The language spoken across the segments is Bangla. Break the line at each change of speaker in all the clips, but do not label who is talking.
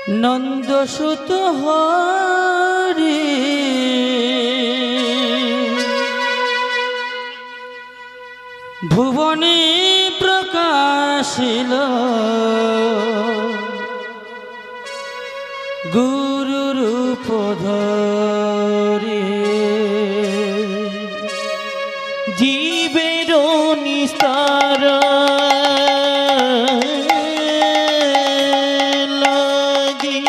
নন্দসুত হরি ভুবনে প্রকাশিল গুরুরূপ ধরে
জীবের নিস্তার লাগি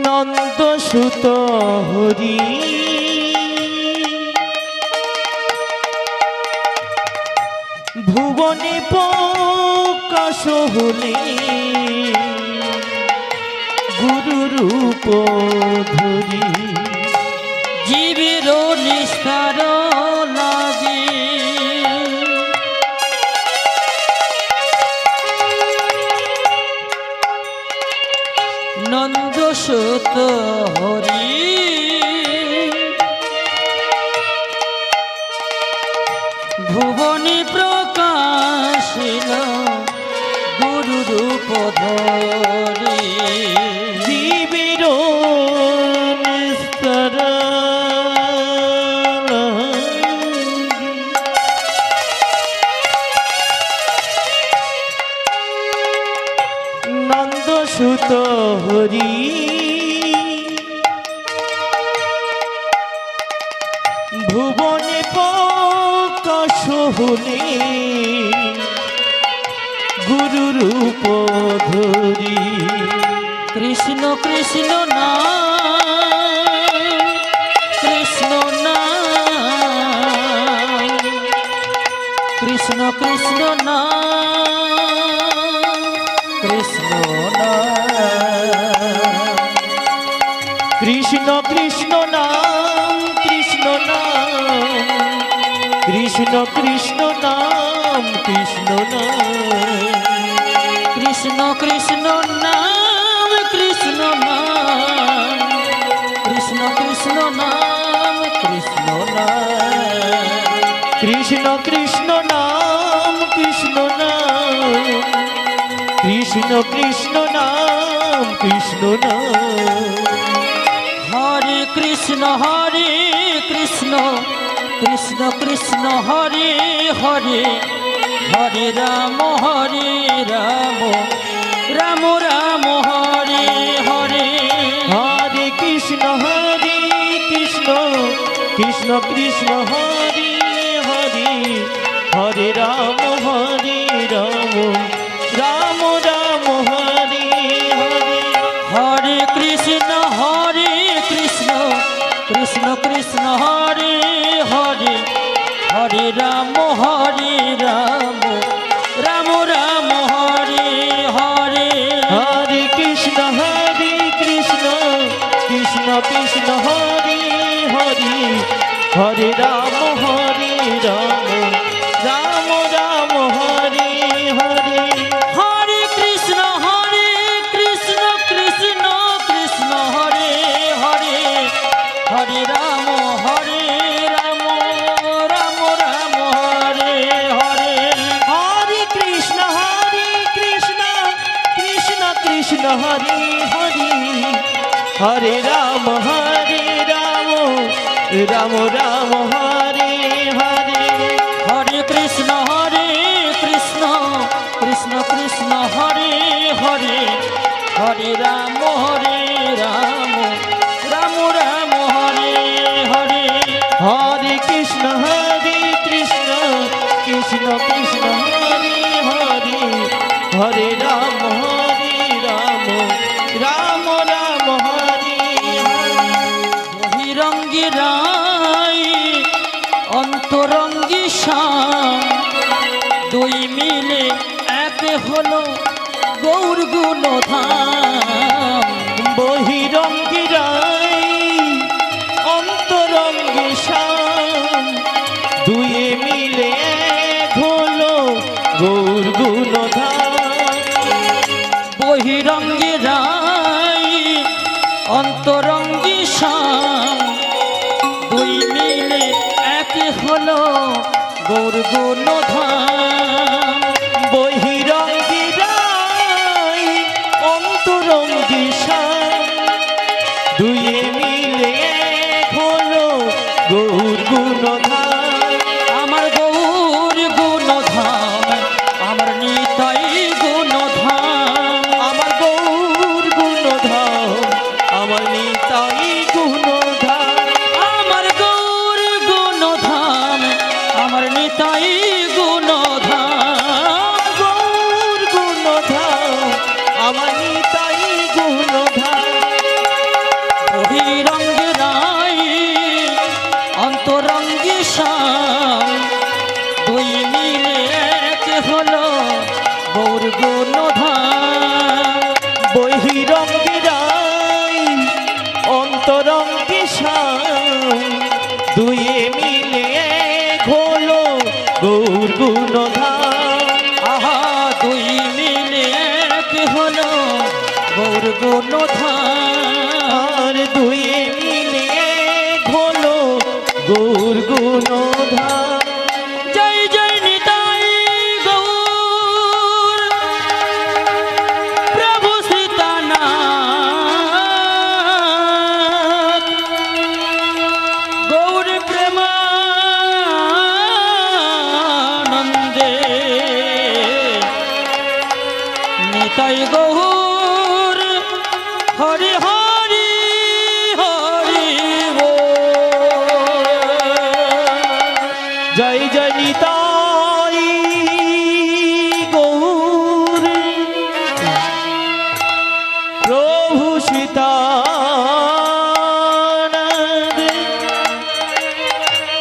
নন্দসুত হরি ভুবনে প্রকাশ হলে গুরুরূপ ধরি
জীবের নিস্তার লাগে নন্দসুত হরি ভুবনে প্রকাশিল গুরুরূপ ধরি
জীবের নিস্তার নন্দসুত হরি ভুবনে প্রকাশ হলে গুরুরূপ ধরি
কৃষ্ণ কৃষ্ণ নাম কৃষ্ণ নাম কৃষ্ণ কৃষ্ণ নাম কৃষ্ণ নাম
কৃষ্ণ কৃষ্ণ নাম কৃষ্ণ নাম কৃষ্ণ কৃষ্ণ নাম কৃষ্ণ নাম
কৃষ্ণ কৃষ্ণ নাম কৃষ্ণ নাম কৃষ্ণ কৃষ্ণ নাম কৃষ্ণ নাম
কৃষ্ণ কৃষ্ণ নাম কৃষ্ণ নাম কৃষ্ণ কৃষ্ণ নাম কৃষ্ণ নাম
হরে কৃষ্ণ কৃষ্ণ কৃষ্ণ হরে হরে হরে রাম রাম রাম হরে হরে
হরে কৃষ্ণ কৃষ্ণ কৃষ্ণ হরে হরে হরে রাম রাম রাম হরে হরে
হরে কৃষ্ণ কৃষ্ণ কৃষ্ণ হরে হরে হরে রাম রাম রাম হরে হরে
হরে কৃষ্ণ কৃষ্ণ কৃষ্ণ হরে হরে হরে রাম রাম রাম হরে হরে
হরে কৃষ্ণ কৃষ্ণ কৃষ্ণ হরে হরে হরে রাম রাম রাম হরে হরে
হরে কৃষ্ণ কৃষ্ণ কৃষ্ণ হরে হরে হরে রাম রাম রাম হরে হরে
হরে কৃষ্ণ কৃষ্ণ কৃষ্ণ হরে হরে হরে রাম রাম রাম হরে হরে
হরে কৃষ্ণ কৃষ্ণ কৃষ্ণ হরে হরে হরে রাম রাম রাম হরে
বহিরঙ্গী রায় অন্তরঙ্গী শ্যাম দুই মিলে এক হলো গৌর গুণধাম
বহিরঙ্গী রায় অন্তরঙ্গী শ্যাম দুয়ে মিলে এক হলো গৌর গুণধাম
বহিরঙ্গী রায় অন্তরঙ্গী শ্যাম দুই মিলে এক হলো গৌর গুণধাম
বহিরঙ্গী রাই অন্তরঙ্গী শ্যাম দুয়ে মিলে এক হলো গৌর গুণধাম
আমার গৌর গুণধাম আমার নিতাই গুণধাম
আমার গৌর গুণধাম আমার নিতাই গুণধাম
আমার গৌর গুণধাম আমার নিতাই গুণধাম
গৌর গুণধাম আমার নিতাই গুণধাম
বহিরঙ্গে রাই অন্তরঙ্গে শ্যাম দুই মিলে এক হলো গৌর গুণধাম
বহিরঙ্গী রাই অন্তরঙ্গী শ্যাম দুয়ে মিলে এক হলো গৌর গুণধাম
আহা দুই মিলে এক হলো গৌর গুণধাম
আর দুয়ে মিলে এক হলো গৌর গুণধাম
জয় জয় নিতাই গৌর প্রভু সীতানাথ গৌর প্রেমানন্দে নিতাই গৌর হরি হরি হরি
জয় জয় নিতাই গৌর প্রভু সীতানন্দ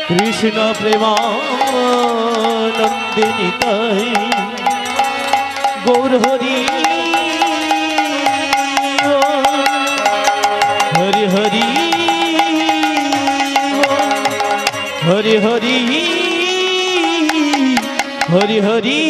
কৃষ্ণ প্রেমানন্দে নিতাই গৌর হরি হরি হরি হরি হরি হরি হরি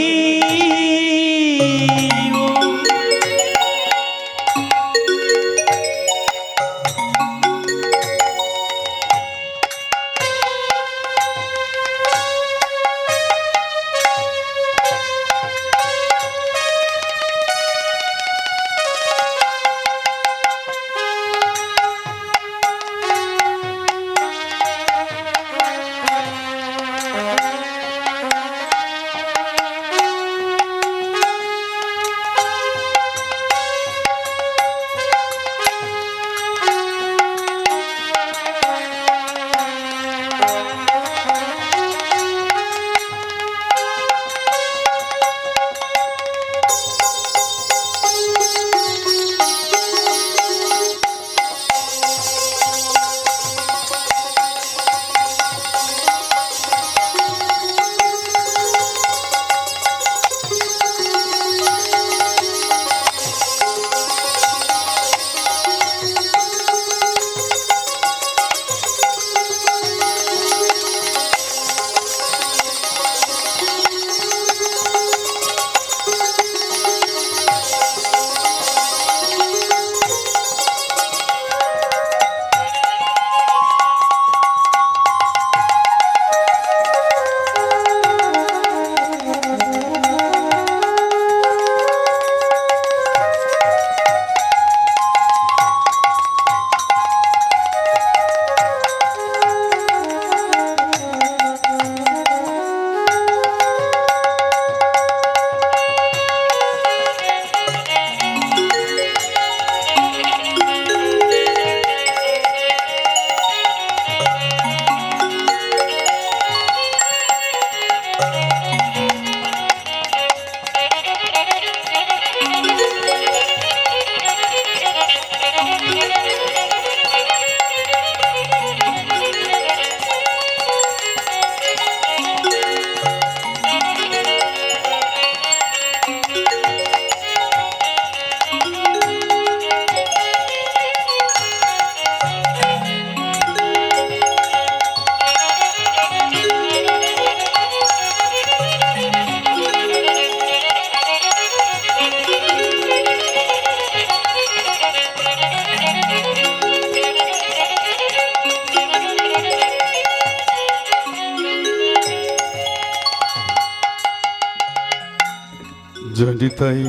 জনিতাই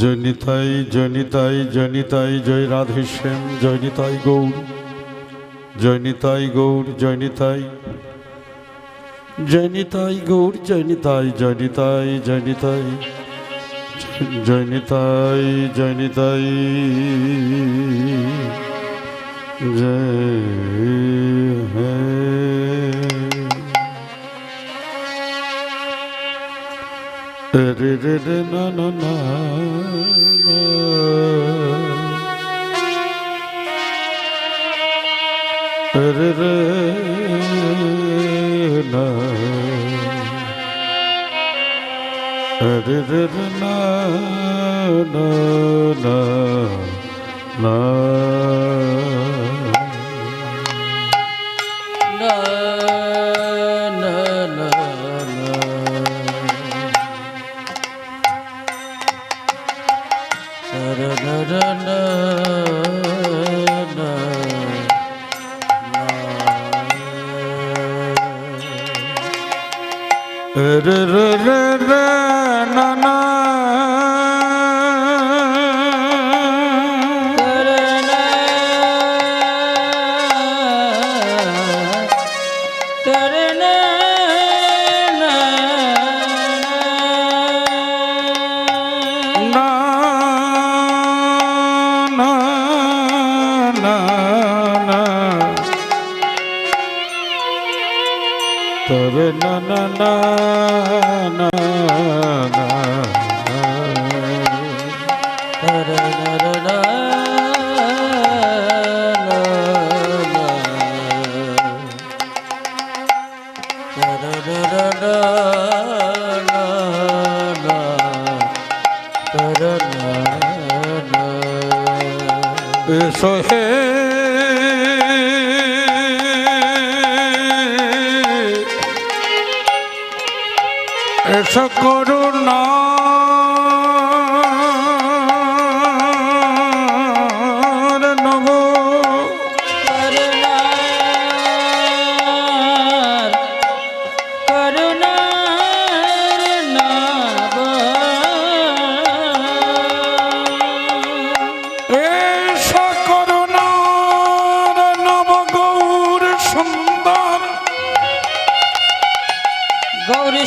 জনিতাই জনিতাই জনিতাই জয় রাধেশ্যাম জয়নিতাই গৌর জয়নিতাই গৌর জয়নিতাই জয়নিতাই গৌর জয়নিতাই জয়নিতাই জয়নিতাই জয়নিতাই জয়নিতাই জয় রে রে রে না না না রে রে না রে রে রে না না না না re re re re na na Tare na na na na na tare na na na so he ऐसा करो ना नवो ऐसा करो ना नव गौर सुंदर
गौर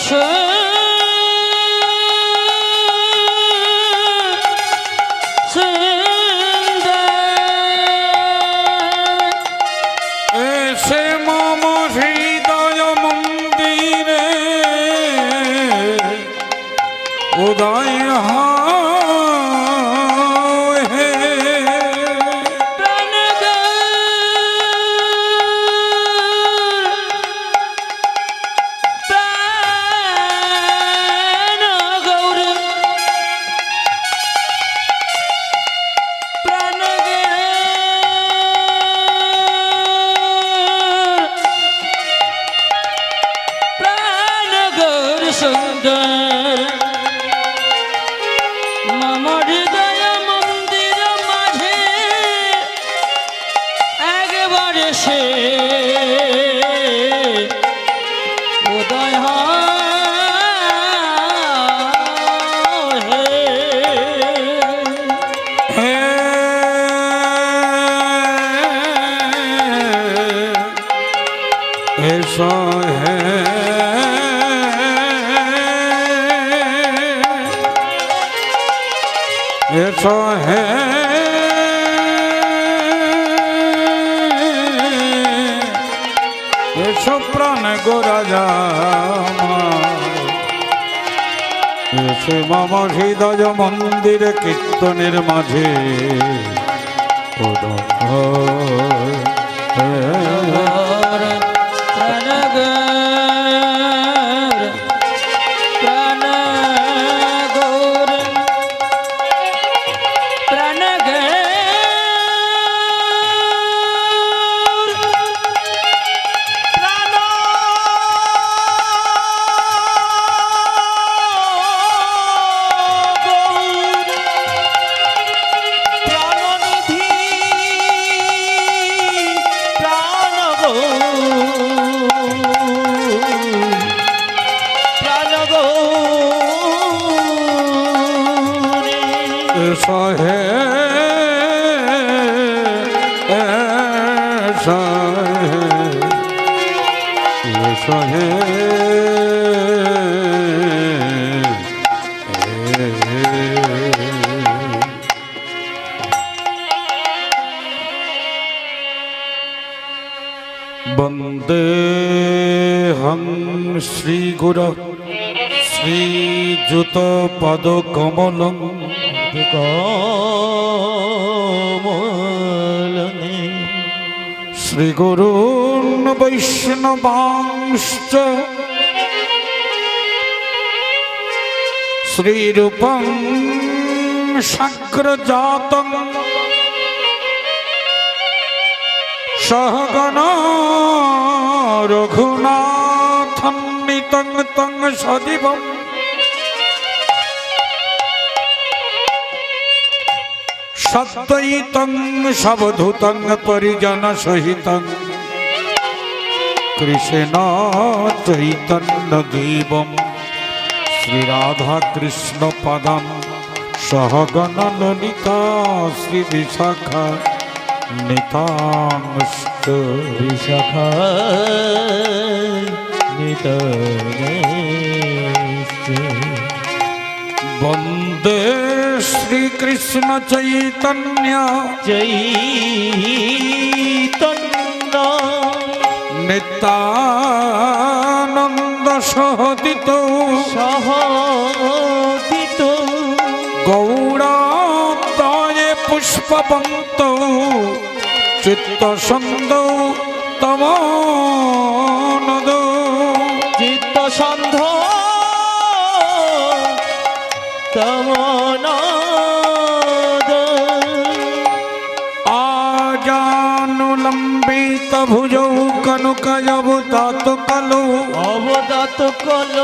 उदय है ऐसा है ऐसा है ऐसा प्राण गो राजा ऐसे मामा हृदय मंदिर कीर्तনের মাঝে সহে সহে বন্দে হং শ্রী গুরু শ্রীযুত পদ কমলং
কমলনে
শ্রী গুরুন বৈষ্ণবাংশ্চ শ্রীরূপং সাগ্রজাতং সহগণ রঘুনাথন্বিতং তং সজীবম সদ্বৈতং সবধূতং পরিজন সহিতং কৃষ্ণ চৈতন্য দেবম শ্রী রাধা কৃষ্ণ পদম সহগণ ললিতা শ্রী বিশাখা নিতাংশ্চ
বিশাখা নিতাংশ্চ
বন্দে শ্রীকৃষ্ণ চৈতন্য
চৈতন্য
নিত্যানন্দ সহদিত
সহদিত
গৌরাদয়ে পুষ্পবন্ত চিত্তসন্দ তমোনদ
চিত্তসন্ধ তমোনদ
আজানুলম্বিত ভুজৌ কনকয়বদাত কালো
অবদাত কল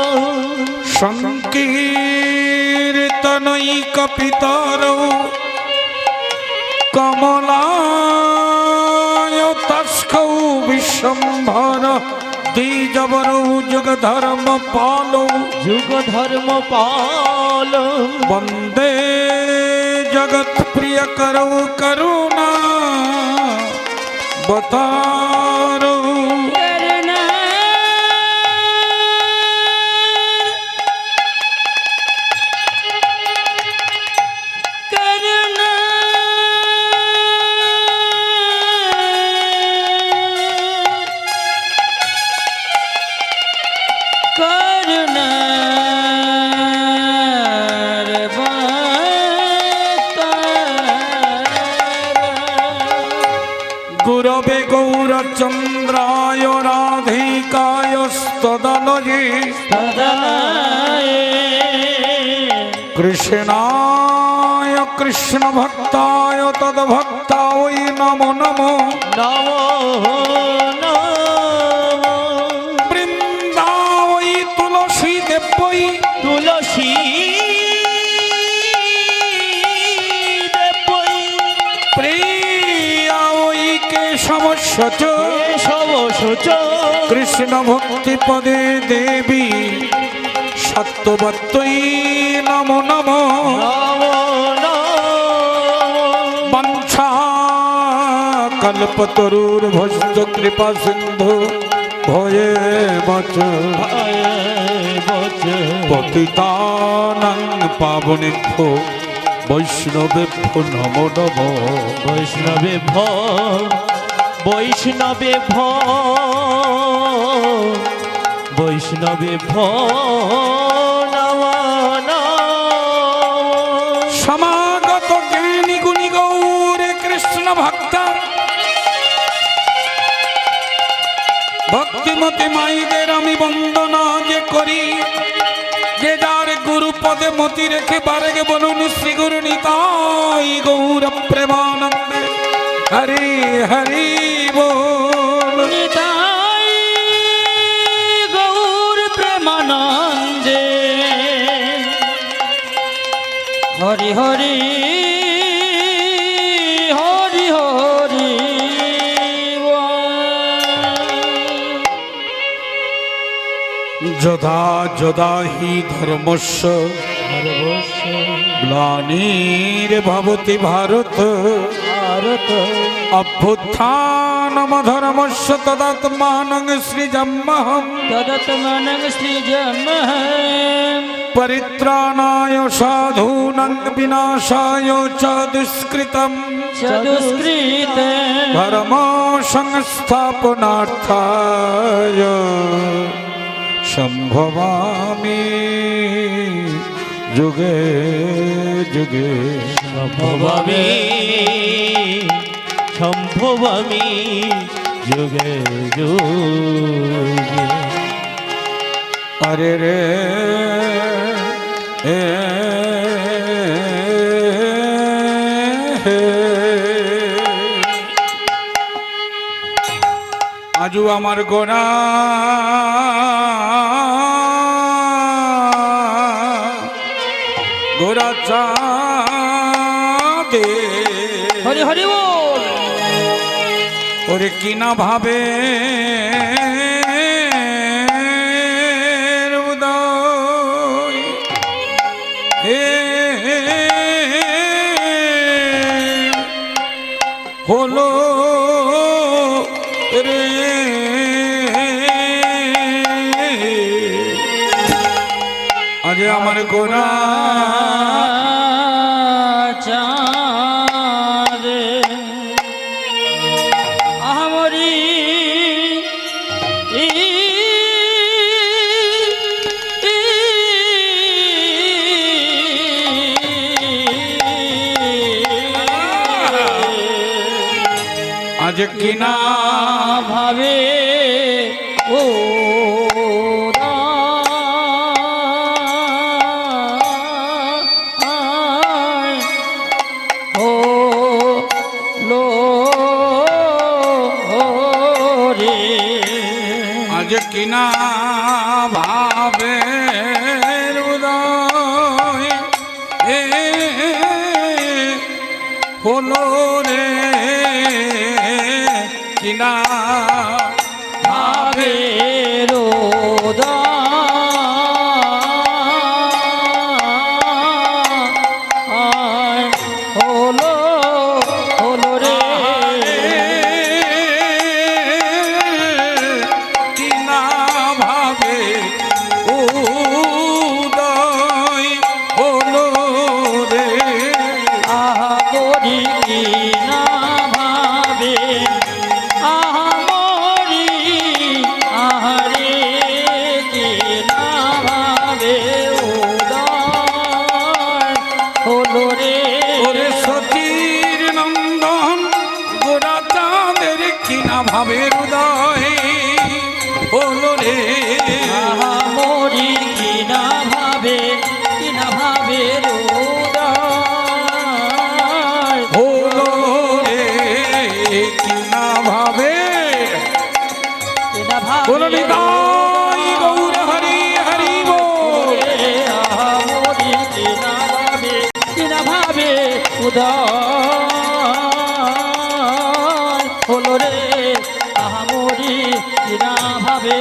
সংকীর্তনৈকপিতরৌ কমলায়তাস্কৌ বিশ্বম্ভর দ্বিজবরৌ যুগধর্ম পালৌ
যুগ ধর্ম পাল
বন্দে জগৎ প্রিয় করৌ করুণা বতারৌ গুরবে গৌরচন্দ্রায় রাধিকায় স্তদলয়ে কৃষ্ণায় কৃষ্ণ ভক্তায় তদ্ভক্তায় নমো নমো
নমো
বৃন্দাবৈ তুলসী দেবৈ
তুলসী
প্রিয়ায় কেশবস্য
কেশবস্য
কৃষ্ণ ভক্তি পদে দেবী সত্যবত্যৈ নমো নমো বঞ্ছা কল্পতরুর্ভশ্চ কৃপা সিন্ধু ভয়ে বচ পতিতানাং পাবনেভ্যো বৈষ্ণবেভ্যো নমো নমো
বৈষ্ণবেভ্যো বৈষ্ণবেভ্যো বৈষ্ণবেভ্যো নমো নমো
সমাগত জ্ঞানী গুণী গৌরে কৃষ্ণ ভক্তা ভক্তিমতী মাইদের আমি বন্দনা যে করি যে যার গুরু পদে মতি রেখে বারেগে বলুন শ্রী গুরু নিতাই গৌর প্রেমানন্দে হরি হরি বল
নিতাই গৌর প্রেমানন্দে হরি হরি হরি হরি বল।
যদা যদা হি ধর্মস্য গ্লানির্ভবতি ভারত অভ্যুত্থানম ধর্মস্য তদাত্মানং সৃজম্যহম
তদত্মনং সৃজমহম
পরিত্রাণায় সাধূনাং বিনাশায় চ দুষ্কৃতম
চতুষ্কৃত
ধর্ম সংস্থাপনার্থায় সম্ভবামি যুগে যুগে
সম্ভবামি সম্ভবামি যুগে যুগে
আরে রে এ আজু আমার গোনা গোরা চাঁদে
হরি হরি বল
ওরে কিনা ভাবে উদয় হে হলো রে আজ আমার গোনা
চাঁদে আমরি
আজ কিনা
ভাবে ও
আজ কিনা ভাবে উদয় এ হলো রে কিনা ভাবে
হলো হলো রে
কিনা ভাবে উদয় হলো রে
আহা মরি কি না ভাবে আহা মরি আহারে কি না ভাবে উদয় হলো রে
ওরে সতীর নন্দন গোরা চাঁদের কিনা ভাবে হৃদয় হলো রে
আহা মরি কি না ভাবে উদয়
হলো রে কিনা ভাবে
কিনা ভাবে
বলো নিতাই গৌর হরি হরি বল
আহা মরি কিনা ভাবে উদয় হলো রে আহা মরি কিনা ভাবে